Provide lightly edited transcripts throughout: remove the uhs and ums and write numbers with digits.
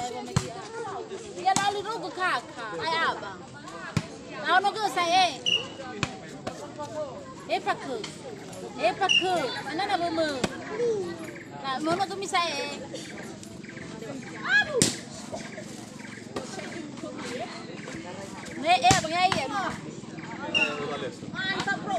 Ia lalu rugu kaka, ai aba. Now no good say Epaku. Anana bumu. Na mono to misai Ne abang ai. Mantap bro.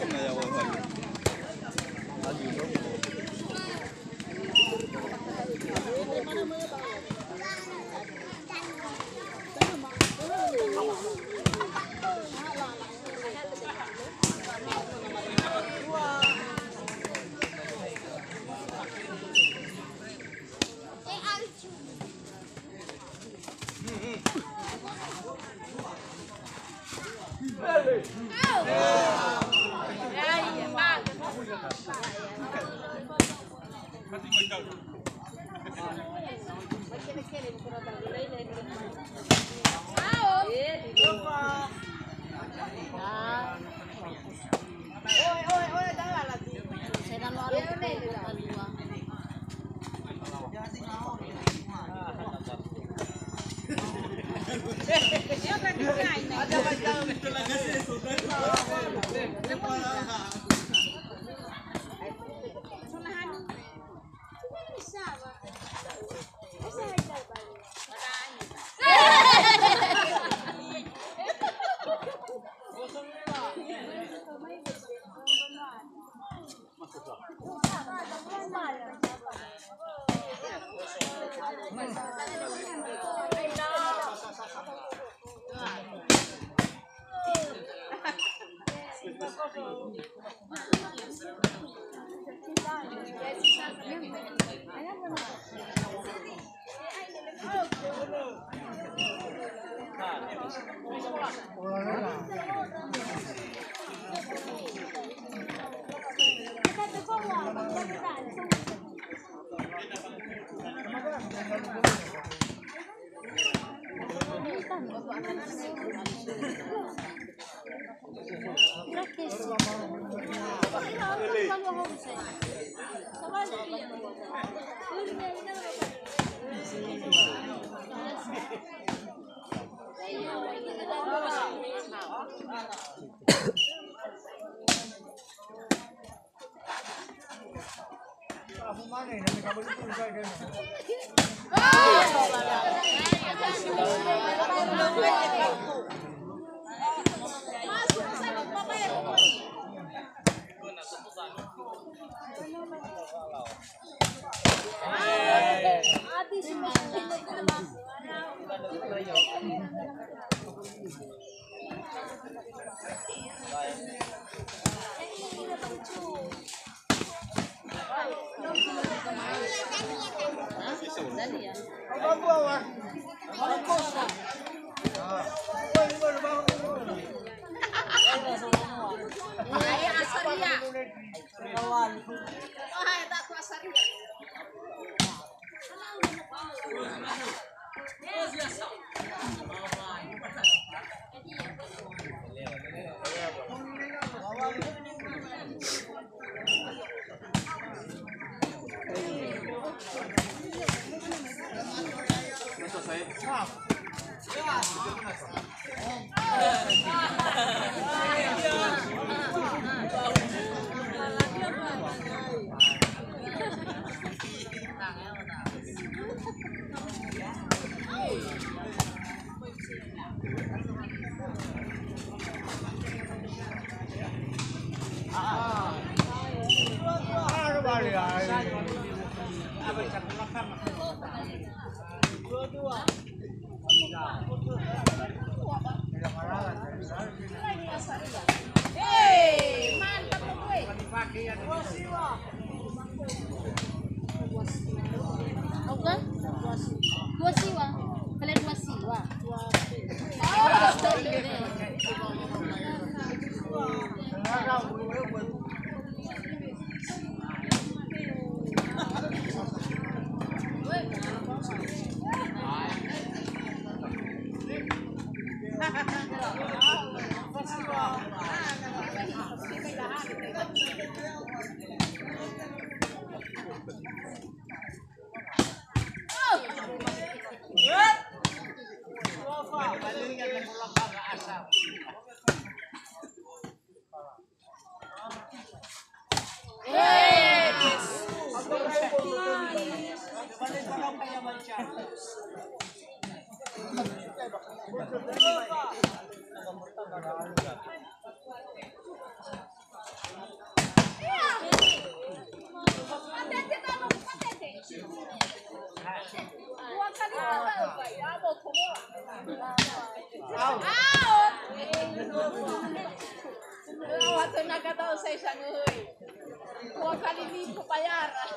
Dua kali lipat bayaran.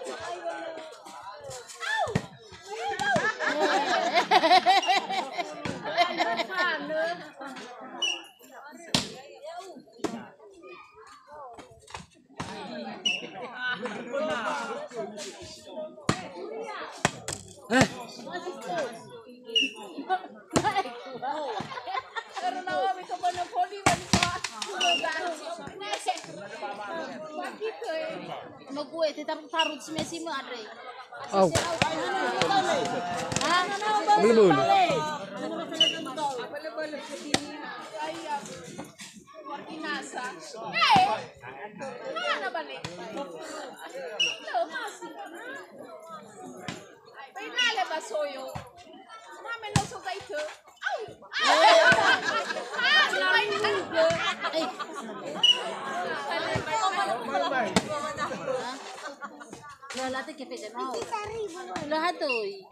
No gue taruh sime ada. Oh. Belum. Mana balik? Masih. Penale basoyo. Mama no suka itu. Latih ke pede mau. Lahat tuh.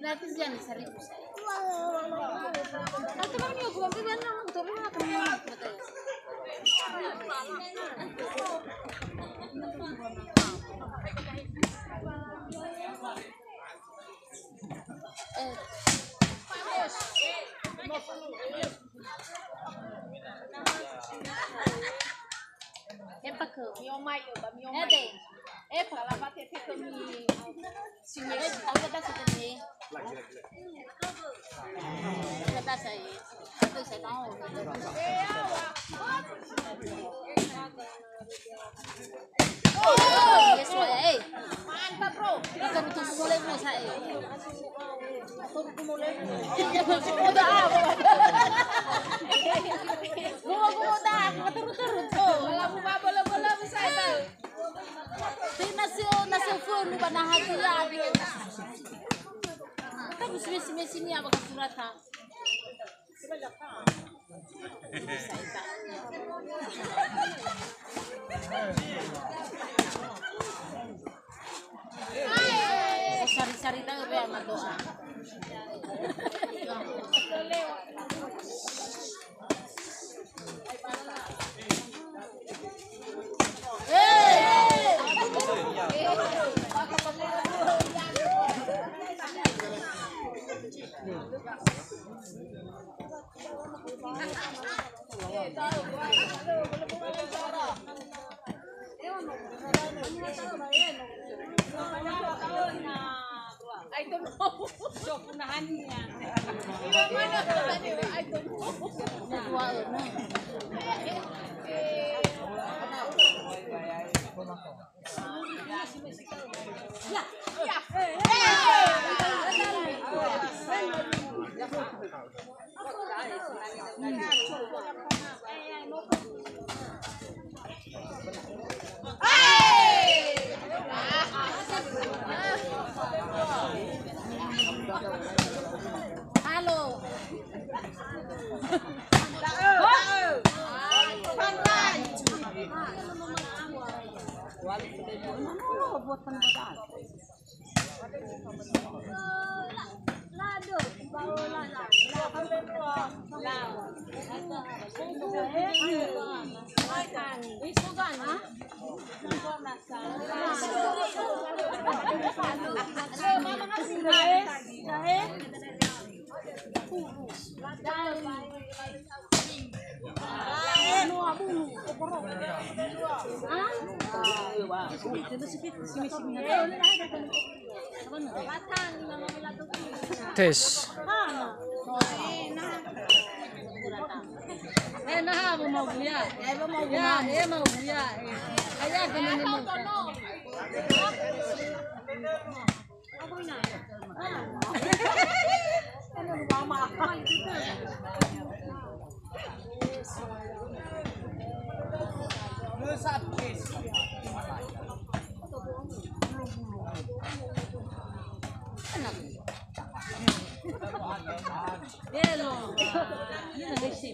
Latih jangan serius. Atau mau ni aku ambil kan motor nak kena. Epa ke? Mio mayo, mio mayo. Epa la bate te mi. Sini, aku kata sini. Kata saya. Itu saya tahu. Oh, yes ya. Mantap, bro. Kita butuh mulai mo saya. Butuh mulai. Udah apa? Gua dah terus. Kalau mau bola saya. Nasi phone ba na hadiah abi. Tapi sini apa surata. Sari-sari tahu be ama doa. I don't know. So punahan niya. Mana tadi? I don't know. Ya. Halo. Buat penempatan. Lado, bawa tes. Mau buya. Ya, mau buya. Ayah temen mau. Apa ini? Bello. Io non riesco.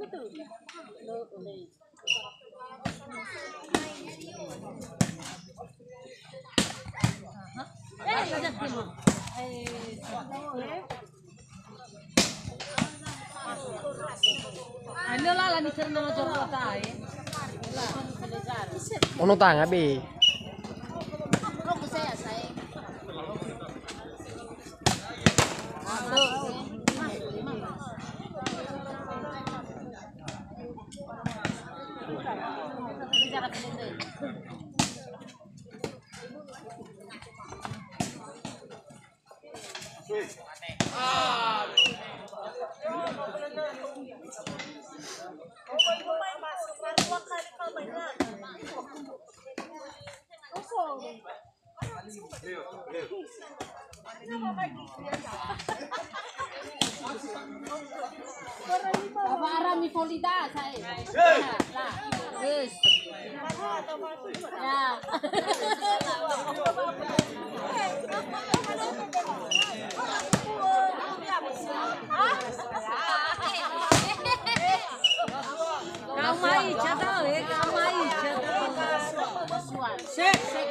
Fletul. Ano la ni cerno jorro tae. Ono tanga be. Como saya sai. Apa arami folida saya. Lah. Yes. Ya. Kamai chata kamai chata. Sek. Sip.